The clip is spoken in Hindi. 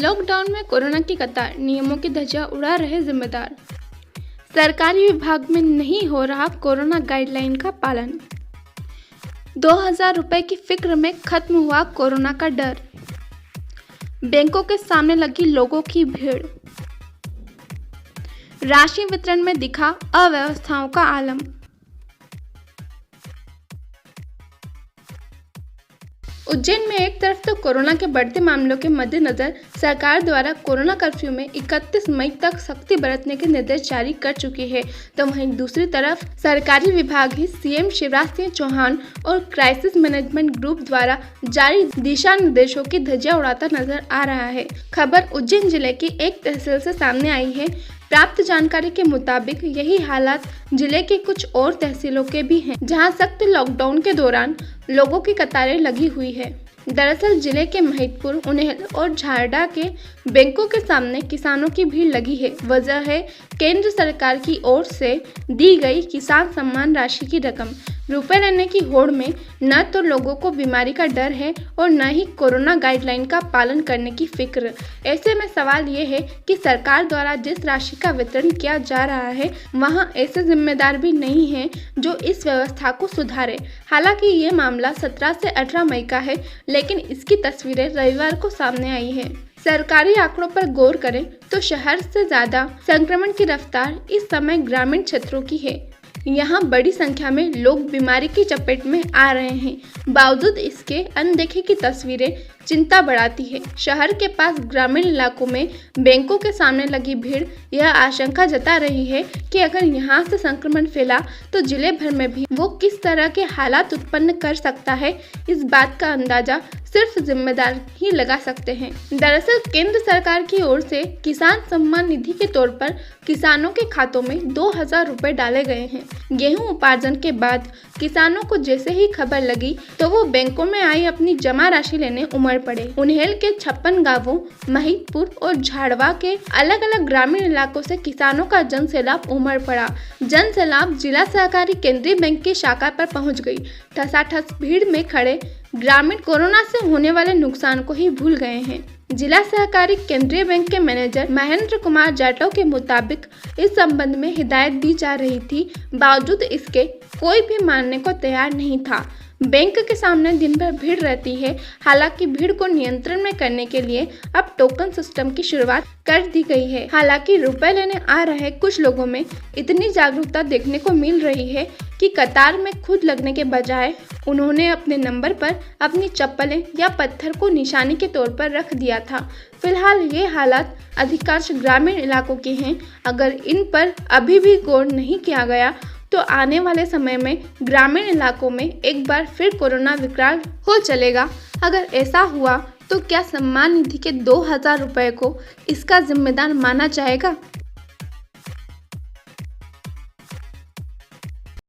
लॉकडाउन में कोरोना की कतार, नियमों की धज्जियां उड़ा रहे जिम्मेदार। सरकारी विभाग में नहीं हो रहा कोरोना गाइडलाइन का पालन। 2000 रुपए की फिक्र में खत्म हुआ कोरोना का डर। बैंकों के सामने लगी लोगों की भीड़। राशि वितरण में दिखा अव्यवस्थाओं का आलम। उज्जैन में एक तरफ तो कोरोना के बढ़ते मामलों के मद्देनजर सरकार द्वारा कोरोना कर्फ्यू में 31 मई तक सख्ती बरतने के निर्देश जारी कर चुकी है, तो वहीं दूसरी तरफ सरकारी विभाग ही सीएम शिवराज सिंह चौहान और क्राइसिस मैनेजमेंट ग्रुप द्वारा जारी दिशा निर्देशों की धज्जियां उड़ाता नजर आ रहा है। खबर उज्जैन जिले की एक तहसील से सामने आई है। प्राप्त जानकारी के मुताबिक यही हालात जिले के कुछ और तहसीलों के भी हैं, जहां सख्त लॉकडाउन के दौरान लोगों की कतारें लगी हुई है। दरअसल जिले के महिदपुर, उन्हेल और झारडा के बैंकों के सामने किसानों की भीड़ लगी है। वजह है केंद्र सरकार की ओर से दी गई किसान सम्मान राशि की रकम। रुपए लेने की होड़ में न तो लोगों को बीमारी का डर है और न ही कोरोना गाइडलाइन का पालन करने की फिक्र। ऐसे में सवाल ये है कि सरकार द्वारा जिस राशि का वितरण किया जा रहा है, वहां ऐसे जिम्मेदार भी नहीं हैं जो इस व्यवस्था को सुधारे। हालांकि ये मामला 17 से 18 मई का है, लेकिन इसकी तस्वीरें रविवार को सामने आई है। सरकारी आंकड़ों पर गौर करें तो शहर से ज्यादा संक्रमण की रफ्तार इस समय ग्रामीण क्षेत्रों की है। यहाँ बड़ी संख्या में लोग बीमारी की चपेट में आ रहे हैं। बावजूद इसके अनदेखे की तस्वीरें चिंता बढ़ाती है। शहर के पास ग्रामीण इलाकों में बैंकों के सामने लगी भीड़ यह आशंका जता रही है कि अगर यहाँ से संक्रमण फैला तो जिले भर में भी वो किस तरह के हालात उत्पन्न कर सकता है। इस बात का अंदाजा सिर्फ जिम्मेदार ही लगा सकते हैं। दरअसल केंद्र सरकार की ओर से किसान सम्मान निधि के तौर पर किसानों के खातों में 2000 रुपए डाले गए हैं। गेहूं उपार्जन के बाद किसानों को जैसे ही खबर लगी तो वो बैंकों में आई अपनी जमा राशि लेने उमड़ पड़े। उन्हेल के 56 गांवों, महिदपुर और झाड़वा के अलग अलग ग्रामीण इलाकों से किसानों का जन सैलाब उमड़ पड़ा। जन सैलाब जिला सहकारी केंद्रीय बैंक की शाखा पर पहुंच गई। ठसाठस भीड़ में खड़े ग्रामीण कोरोना से होने वाले नुकसान को ही भूल गए हैं। जिला सहकारी केंद्रीय बैंक के मैनेजर महेंद्र कुमार जाटव के मुताबिक इस संबंध में हिदायत दी जा रही थी, बावजूद इसके कोई भी मानने को तैयार नहीं था। बैंक के सामने दिन भर भीड़ रहती है। हालांकि भीड़ को नियंत्रण में करने के लिए अब टोकन सिस्टम की शुरुआत कर दी गई है। हालांकि रुपए लेने आ रहे कुछ लोगों में इतनी जागरूकता देखने को मिल रही है कि कतार में खुद लगने के बजाय उन्होंने अपने नंबर पर अपनी चप्पलें या पत्थर को निशानी के तौर पर रख दिया था। फिलहाल ये हालात अधिकांश ग्रामीण इलाकों के हैं। अगर इन पर अभी भी गौर नहीं किया गया तो आने वाले समय में ग्रामीण इलाकों में एक बार फिर कोरोना विकराल हो चलेगा। अगर ऐसा हुआ तो क्या सम्मान निधि के 2000 रुपए को इसका जिम्मेदार माना जाएगा?